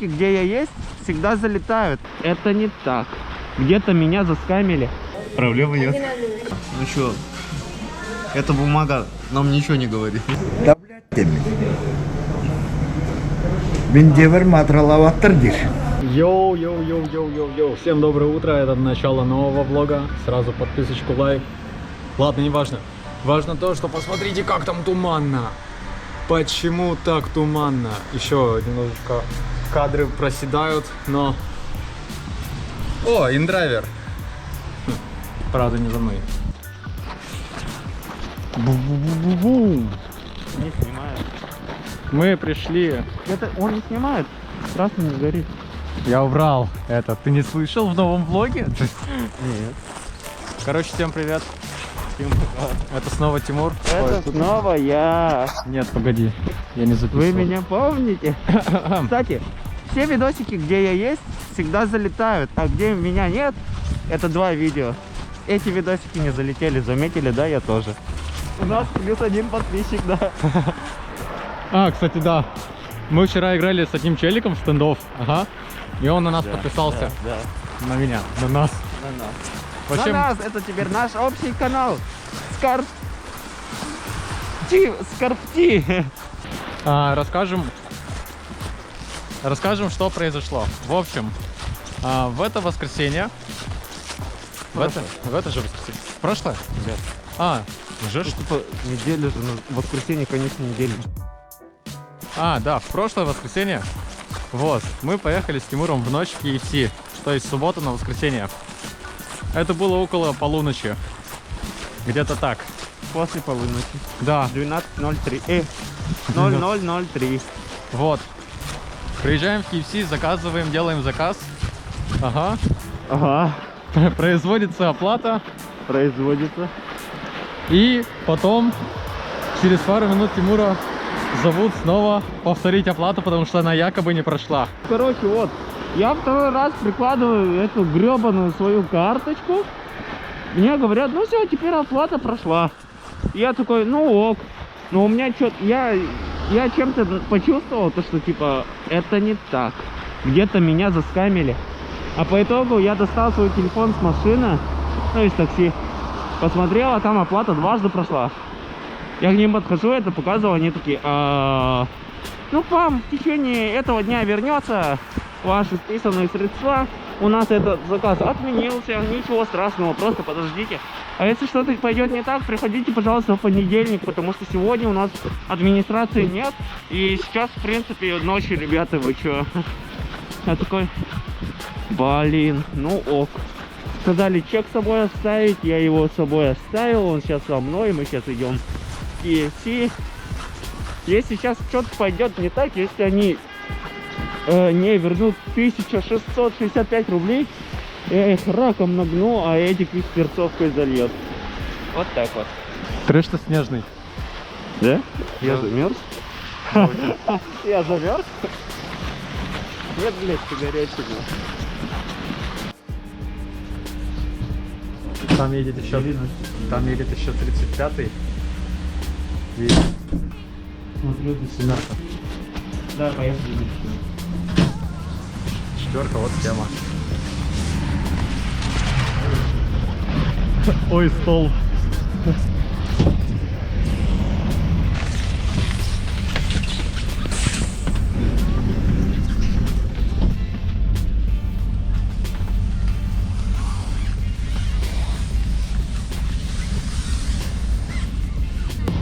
видосики, где я есть, всегда залетают. Это не так. Где-то меня заскамили. Проблемы нет. Ну что, эта бумага нам ничего не говорит. Да, блядь, темень. Виндевер матралаваттырдир. Йоу. Всем доброе утро, это начало нового влога. Сразу подписочку, лайк. Ладно, не важно. Важно то, что посмотрите, как там туманно. Почему так туманно? Еще немножечко кадры проседают, но... О, индрайвер. Правда, не за мной. Не снимает. Мы пришли. Это он не снимает. Красный не горит. Я убрал это. Ты не слышал в новом влоге? Нет. Короче, всем привет. Это снова Тимур. Это снова я. Нет, погоди. Я не записывал. Вы меня помните? Кстати, все видосики, где я есть, всегда залетают. А где меня нет, это 2 видео. Эти видосики не залетели, заметили, да, я тоже. У нас +1 подписчик, да. А, кстати, да. Мы вчера играли с одним челиком в стендов. Ага. И он на нас подписался. Да. На меня. На нас. На нас. В общем, На нас, это теперь наш общий канал. Скорпти. расскажем, что произошло. В общем, в это воскресенье. В это же воскресенье. Прошлое? Да. Уже что? Типа неделя же, воскресенье, конечно, недели. Да, в прошлое воскресенье. Вот, мы поехали с Тимуром в ночь в KFC, то есть суббота на воскресенье. Это было около полуночи. Где-то так. После полуночи. Да. 12:03. 00:03. Вот. Приезжаем в KFC, заказываем, делаем заказ. Ага. Производится оплата. Производится. И потом, через пару минут Тимура зовут снова повторить оплату, потому что она якобы не прошла. Короче, вот. Я второй раз прикладываю эту гребаную свою карточку. Мне говорят, ну все, теперь оплата прошла. Я такой, ну ок. Но у меня что-то... Я чем-то почувствовал, то, что типа это не так. Где-то меня заскамили. А по итогу я достал свой телефон с машины, ну из такси. Посмотрел, а там оплата дважды прошла. Я к ним подхожу, это показывал, они такие, ну к вам в течение этого дня вернется ваши списанные средства. У нас этот заказ отменился, ничего страшного, просто подождите. А если что-то пойдет не так, приходите, пожалуйста, в понедельник, потому что сегодня у нас администрации нет. И сейчас, в принципе, ночью, ребята, вы чё? Я такой, блин, ну ок. Сказали чек с собой оставить, я его с собой оставил, он сейчас со мной, мы сейчас идем в KFC. Если сейчас что-то пойдет не так, если они не вернут 1665 рублей, я их раком нагну, а этих их перцовкой зальет. Вот так вот. Трэш-то снежный. Да? Я замерз? Я замерз? Нет, блядь, горячего. Там едет еще 35-й. И Смотрю, до семерка. Да, поехали. 4-ка, вот схема. Ой, стол.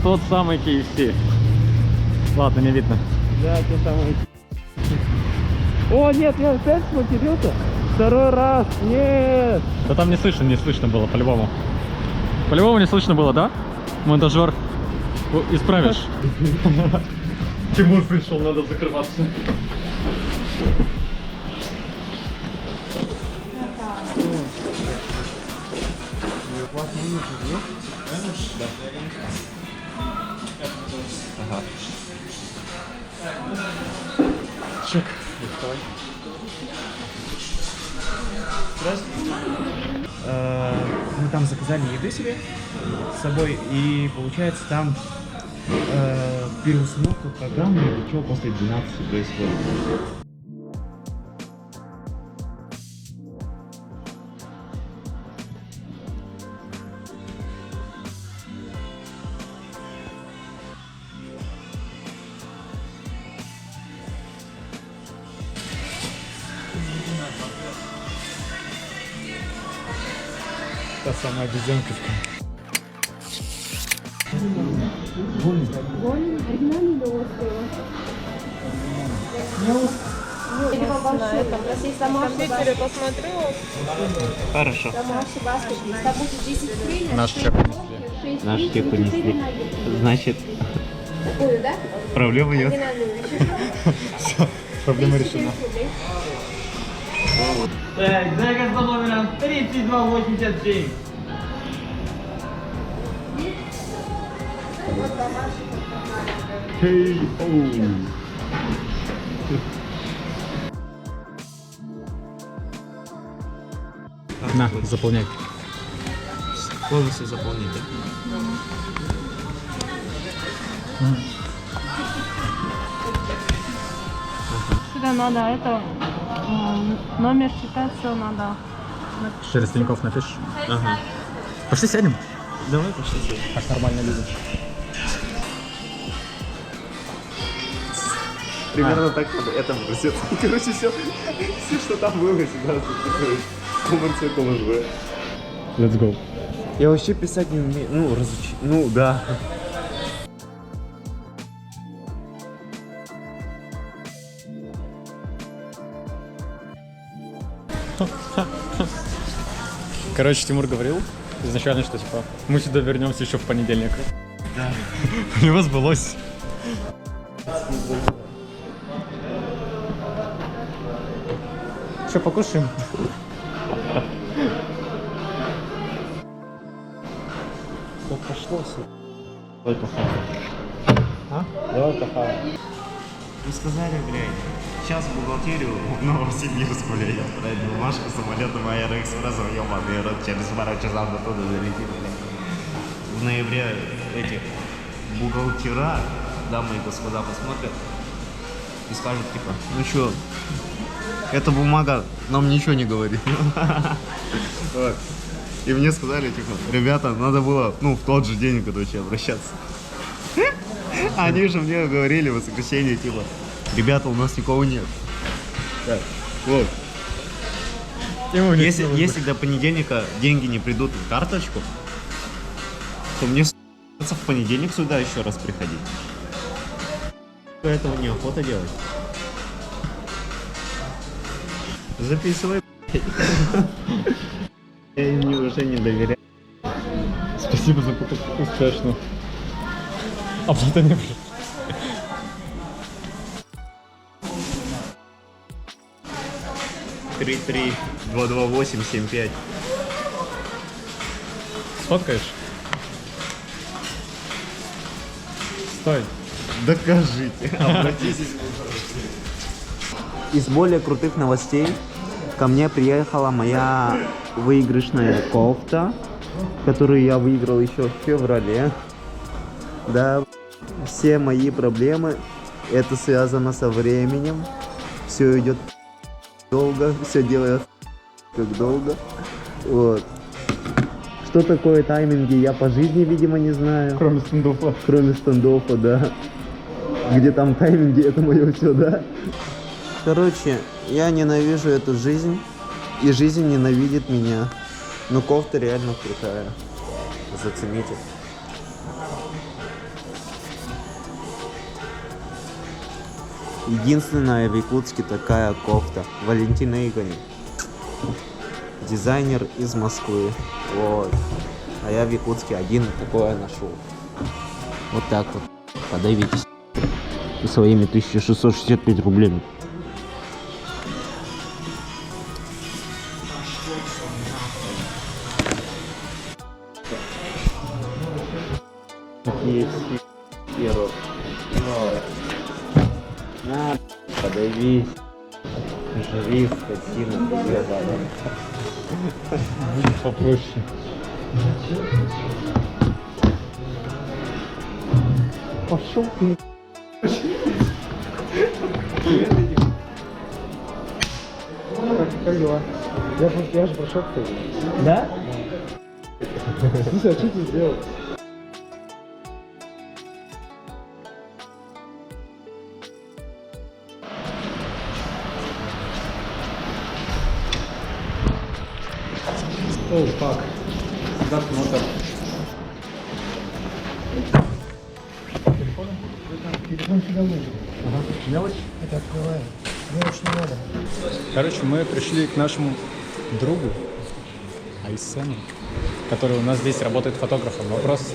Тот самый KFC. Ладно, не видно. Да, те самые. О, нет, я опять матерился. Второй раз, нет. Да там не слышно было, по-любому. По-любому не слышно было, да? Монтажер, исправишь. Тимур пришел, надо закрываться. Чек. Мы там заказали еды себе с собой, и получается там переустановка программы или что после 12 происходит. Та самая безденковка. Оригинальный или острый? Или на этом. У нас есть домашний посмотрю. Хорошо. Домашний баскет. Там будет 10 фрей. Наш чек унесли. Наш чек унесли. Значит, Ой, да? проблема есть. Оригинальную вещь. Проблема решена. Так, заказ за номером 3287. На, заполняй. Полностью заполнить, да? Сюда надо это номер считать, все надо. Через Тинькофф напишешь? Ага. Пошли сядем. Давай пошли сядем. Как нормально люди. Примерно так это будет. Короче, все, что там было сюда. Коммерция КЛЖ. Let's go. Я вообще писать не умею. Ну, разучить. Ну, да. Короче, Тимур говорил изначально, что типа мы сюда вернемся еще в понедельник. Да. У него сбылось. Что, покушаем? Пошло все. Только Давай кафе. Вы сказали, блядь, сейчас в бухгалтерию в Новосибирск, блядь, отправить бумажку самолетом Аэроэкспрессом, ёбаный рот, через пару часов до туда залетит, блядь. В ноябре эти бухгалтера, дамы и господа, посмотрят и скажут, типа, ну чё, эта бумага нам ничего не говорит. Вот. И мне сказали, типа, ребята, надо было, ну, в тот же день, короче, обращаться. Они же мне говорили в воскресенье, типа, ребята, у нас никого нет. Так, вот. Если до понедельника деньги не придут в карточку, то мне в понедельник сюда еще раз приходить. Этого неохота делать. Записывай. Я им уже не доверяю. Спасибо за покупку, успешно. Оплата не пришла. Три 22875. Сфоткаешь? Стой. Докажите. Обратитесь. Из более крутых новостей ко мне приехала моя выигрышная кофта, которую я выиграл еще в феврале. Да, все мои проблемы, это связано со временем. Все идет долго, все делает как долго. Вот. Что такое тайминги, я по жизни, видимо, не знаю. Кроме стендофа. Кроме стендофа, да. Где там тайминги, это мое все, да. Короче, я ненавижу эту жизнь, и жизнь ненавидит меня. Но кофта реально крутая. Зацените. Единственная в Якутске такая кофта. Валентина Игоревна. Дизайнер из Москвы. Вот. А я в Якутске один такое нашел. Вот так вот. Подавитесь. Своими 1665 рублей. Пирог. На, подавись. Жри, скотина, ебаная. Будет попроще. Пошел ты. Как дела? Я же прошел, кстати. Да? Слушай, а что ты сделал? Оу, фак. назад смотр. Телефон сюда нужен. Ага. Мелочь? Это открываем. Мелочь не надо. Короче, мы пришли к нашему другу Айсену, который у нас здесь работает фотографом. Вопрос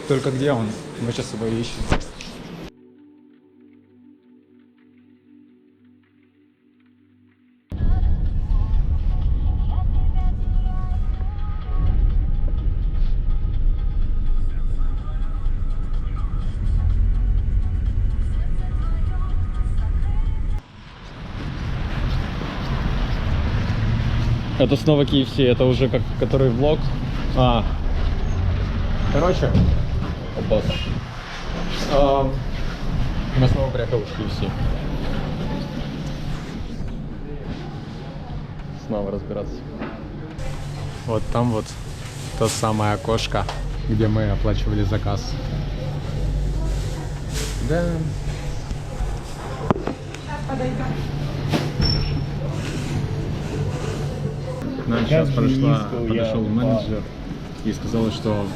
только где он? Мы сейчас его ищем. Это снова KFC, это уже как который влог. Короче, мы снова приехали в KFC. Снова разбираться. Вот там вот то самое окошко, где мы оплачивали заказ. Да. Нам сейчас подошел менеджер и сказала, что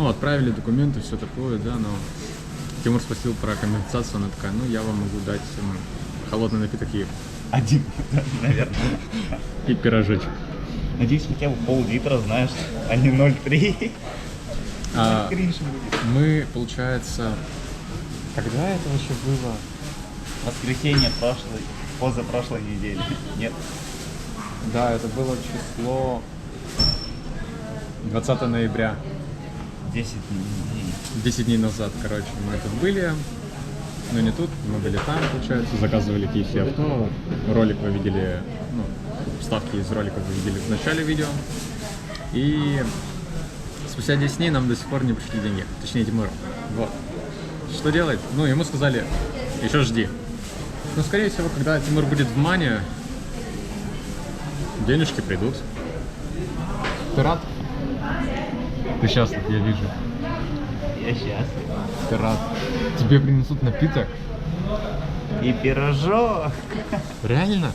отправили документы, все такое, да, но Тимур спросил про компенсацию, она такая, я вам могу дать холодный напиток и Один, наверное. и пирожочек. Надеюсь, хотя бы пол-литра, знаешь, а не 0,3. Кринж будет. Мы, получается, когда это вообще было? Воскресенье позапрошлой недели. Нет. Да, это было число 20 ноября. 10 дней. 10 дней назад, короче, мы тут были, но не тут, мы были там, получается, заказывали KFC авто, ролик вы видели, вставки из ролика вы видели в начале видео, и спустя 10 дней нам до сих пор не пришли деньги, точнее Тимуру. Вот. Что делать? Ему сказали, еще жди. Но скорее всего, когда Тимур будет в Мане, денежки придут. Ты рад? Ты счастлив, я вижу. Я счастлив. Ты рад. Тебе принесут напиток? И пирожок. Реально?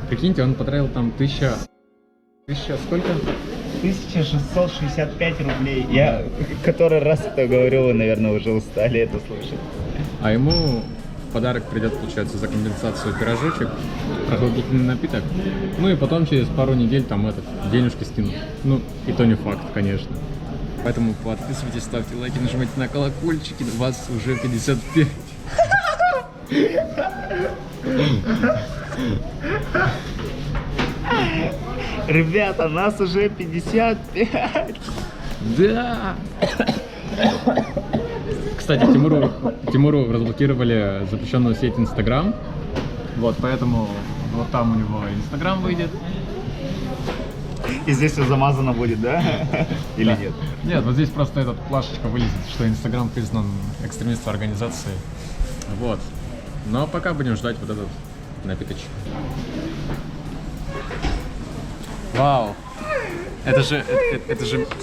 Прикиньте, он потратил там 1000 сколько? 1665 рублей. Я который раз это говорю, вы, наверное, уже устали это слушать. А ему в подарок придет, получается, за компенсацию пирожочек, прохладительный напиток. И потом через пару недель там денежки скинут. И то не факт, конечно. Поэтому подписывайтесь, ставьте лайки, нажимайте на колокольчики. Вас уже 55. Ребята, нас уже 55. Да. Кстати, Тимуру разблокировали запрещенную сеть Инстаграм. Вот, поэтому вот там у него Инстаграм выйдет. И здесь все замазано будет, да? Или нет? Нет, вот здесь просто эта плашечка вылезет, что Инстаграм признан экстремистской организацией. Вот. Но пока будем ждать вот этот напиточек. Вау! Это же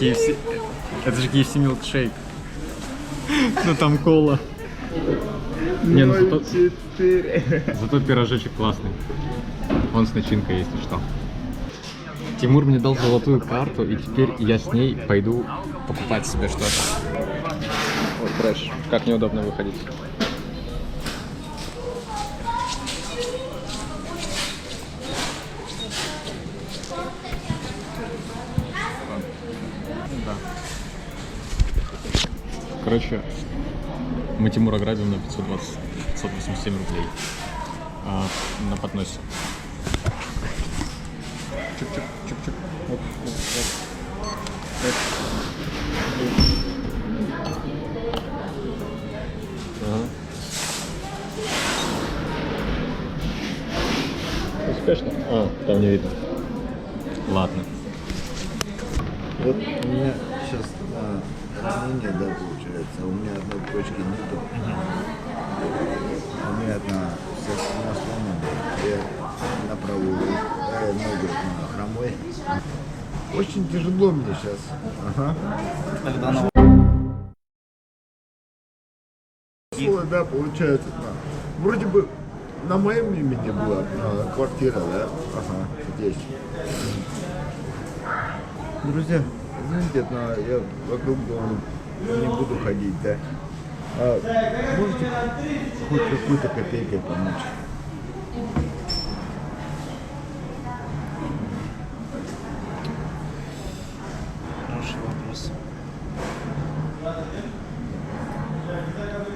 KFC. Это же KFC милкшейк. Ну там кола. Не, зато пирожочек классный. Он с начинкой, если что. Тимур мне дал золотую карту, и теперь я с ней пойду покупать себе что-то. Вот трэш. Как неудобно выходить. Да. Короче, мы Тимура грабим на 587 рублей на подносе. Чук-чук, чук-чук. Оп, оп, оп. Ага. Успешно? Там не видно. Ладно. Вот у меня сейчас ранение, да, получается, у меня одной почки нету. У меня одна вся сломана, я на правую ногу на хромой. Очень тяжело мне сейчас. Ага. Да, получается. Вроде бы на моем имени была квартира, да? Ага, здесь. Друзья, извините, но я вокруг дома не буду ходить, да? А можете хоть какой-то копейкой помочь? Хороший вопрос.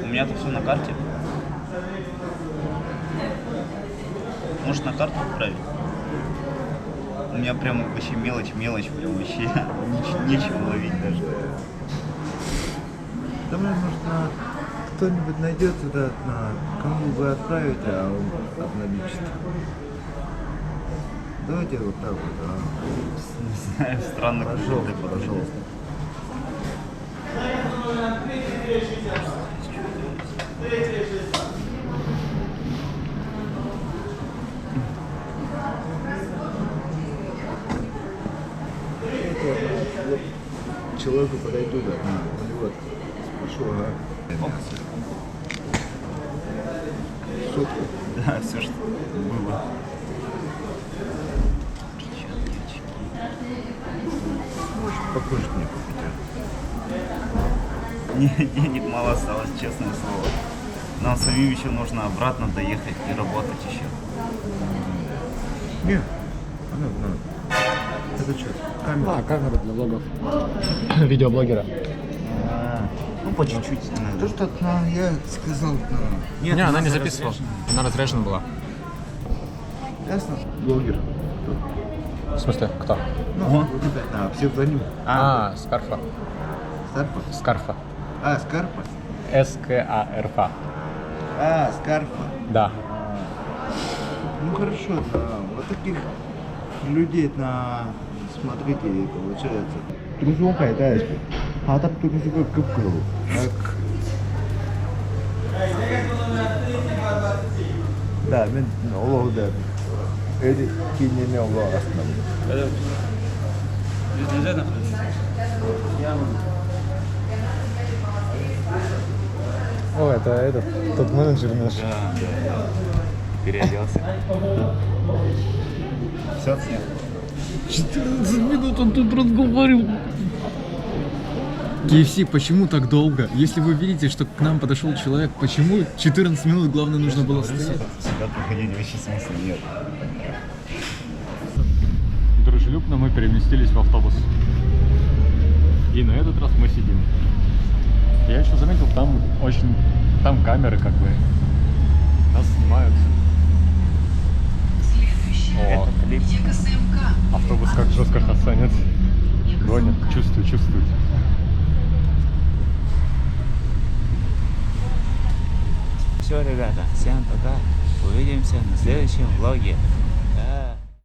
У меня-то все на карте. Может, на карту отправить? У меня прям вообще мелочь, прям вообще нечего ловить даже. Давай, может, кто-нибудь найдется, да, кому вы отправите, а он обналичит. Давайте вот так вот, Не знаю, странно. Пожалуйста, пожалуйста. Человеку подойду, да, вот, спрошу, ага. Сотку. Да, все, что было. Можешь покушать мне купить, а? Денег мало осталось, честное слово. Нам самим еще нужно обратно доехать и работать еще. Нет. Это что? Камера. А, камера для влогов. Видеоблогера. Ну, по чуть-чуть иногда. То, что я сказал, Нет, Не, она у не нас записывала. разрешено. Она разрежена была. ясно? Блогер. В смысле, кто? Ну, Ага. вот это, псевдоним. А, Скарфа. Скарпа? Скарфа. А, Скарпа? Скарфа. А, Скарпа. Да. Ну хорошо, вот таких людей смотрите, получается. Трусу кайдайся. А так трусу как кыпкыру. Да, мен олоуда. Эди кинеме олоо астынан. О, это этот, тот менеджер наш. Да, переоделся. Все отснял. 14 минут он тут разговаривал. KFC, почему так долго? Если вы видите, что к нам подошел человек, почему 14 минут, главное, нужно было стоять? Сюда приходить вообще смысла нет. Дружелюбно мы переместились в автобус. И на этот раз мы сидим. Я еще заметил, там камеры как бы. Нас снимают. О, автобус как жестко хасанит. Гонят, чувствуют. Все, ребята, всем пока. Увидимся на следующем влоге.